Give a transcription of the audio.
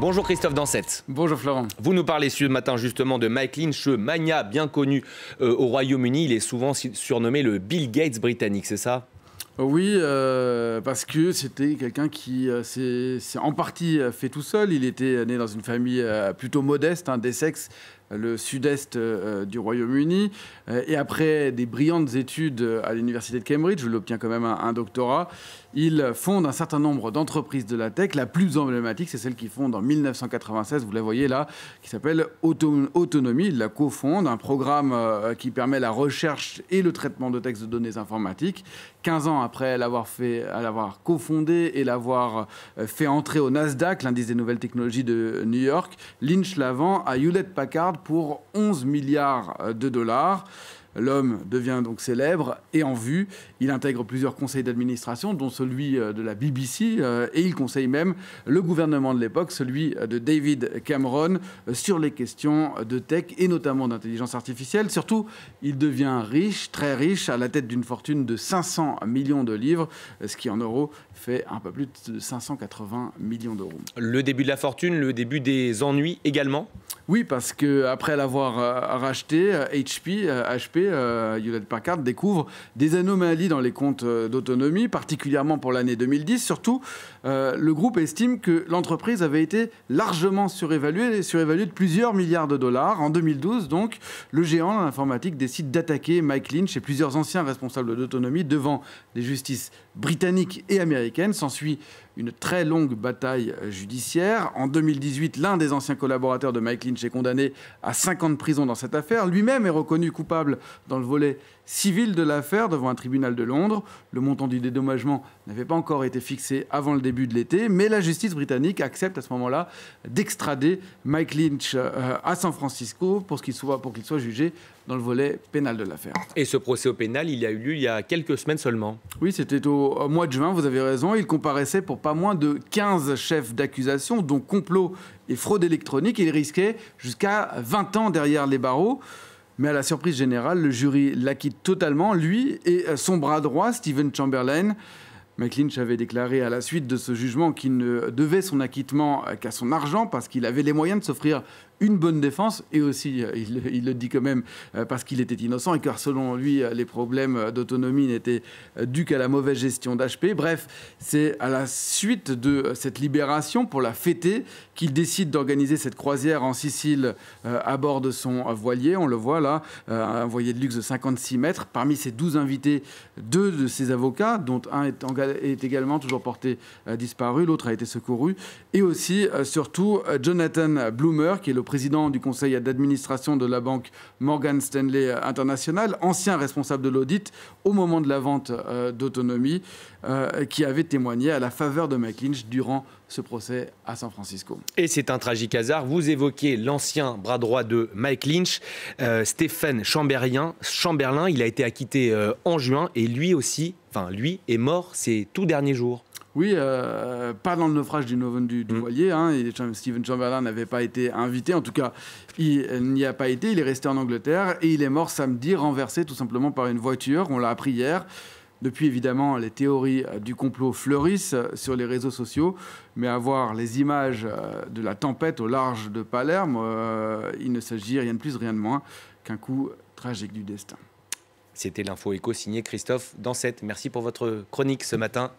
Bonjour Christophe Dansette. Bonjour Florent. Vous nous parlez ce matin justement de Mike Lynch, magnat bien connu au Royaume-Uni. Il est souvent surnommé le Bill Gates britannique, c'est ça ? Oui, parce que c'était quelqu'un qui s'est en partie fait tout seul. Il était né dans une famille plutôt modeste, d'Essex, le sud-est du Royaume-Uni. Et après des brillantes études à l'université de Cambridge, où il obtient quand même un doctorat, il fonde un certain nombre d'entreprises de la tech. La plus emblématique, c'est celle qu'il fonde en 1996, vous la voyez là, qui s'appelle Autonomy. Il la cofonde, un programme qui permet la recherche et le traitement de textes de données informatiques. 15 ans après l'avoir cofondé et l'avoir fait entrer au Nasdaq, l'indice des nouvelles technologies de New York, Lynch la vend à Hewlett-Packard pour 11 milliards de dollars. L'homme devient donc célèbre et en vue. Il intègre plusieurs conseils d'administration, dont celui de la BBC, et il conseille même le gouvernement de l'époque, celui de David Cameron, sur les questions de tech et notamment d'intelligence artificielle. Surtout, il devient riche, très riche, à la tête d'une fortune de 500 millions de livres, ce qui en euros fait un peu plus de 580 millions d'euros. Le début de la fortune, le début des ennuis également ? Oui, parce qu'après l'avoir racheté, HP, Hewlett-Packard, découvre des anomalies dans les comptes d'Autonomy, particulièrement pour l'année 2010. Surtout, le groupe estime que l'entreprise avait été largement surévaluée de plusieurs milliards de dollars. En 2012, donc, le géant de l'informatique décide d'attaquer Mike Lynch et plusieurs anciens responsables d'Autonomy devant les justices britanniques et américaines. S'ensuit une très longue bataille judiciaire. En 2018, l'un des anciens collaborateurs de Mike Lynch est condamné à 5 ans de prison dans cette affaire. Lui-même est reconnu coupable dans le volet civil de l'affaire devant un tribunal de Londres. Le montant du dédommagement n'avait pas encore été fixé avant le début de l'été, mais la justice britannique accepte à ce moment-là d'extrader Mike Lynch à San Francisco pour qu'il soit jugé dans le volet pénal de l'affaire. Et ce procès au pénal, il a eu lieu il y a quelques semaines seulement. Oui, c'était au mois de juin, vous avez raison. Il comparaissait pour pas moins de 15 chefs d'accusation, dont complot et fraude électronique. Il risquait jusqu'à 20 ans derrière les barreaux. Mais à la surprise générale, le jury l'acquitte totalement, lui et son bras droit, Stephen Chamberlain. Mike Lynch avait déclaré à la suite de ce jugement qu'il ne devait son acquittement qu'à son argent parce qu'il avait les moyens de s'offrir une bonne défense et aussi, il le dit quand même, parce qu'il était innocent et car selon lui, les problèmes d'autonomie n'étaient dus qu'à la mauvaise gestion d'HP. Bref, c'est à la suite de cette libération, pour la fêter, qu'il décide d'organiser cette croisière en Sicile à bord de son voilier. On le voit là, un voilier de luxe de 56 mètres. Parmi ses 12 invités, 2 de ses avocats, dont un est également toujours porté disparu, l'autre a été secouru. Et aussi, surtout, Jonathan Bloomer, qui est le président du conseil d'administration de la banque Morgan Stanley International, ancien responsable de l'audit au moment de la vente d'Autonomy, qui avait témoigné à la faveur de Mike Lynch durant ce procès à San Francisco. Et c'est un tragique hasard. Vous évoquez l'ancien bras droit de Mike Lynch, Stephen Chamberlain. Il a été acquitté en juin et lui est mort ces tout derniers jours. Oui, pas dans le naufrage du voilier. Stephen Chamberlain n'avait pas été invité. En tout cas, il n'y a pas été. Il est resté en Angleterre et il est mort samedi, renversé tout simplement par une voiture. On l'a appris hier. Depuis, évidemment, les théories du complot fleurissent sur les réseaux sociaux. Mais à voir les images de la tempête au large de Palerme, il ne s'agit rien de plus, rien de moins qu'un coup tragique du destin. C'était l'info éco signé Christophe Dansette. Merci pour votre chronique ce matin.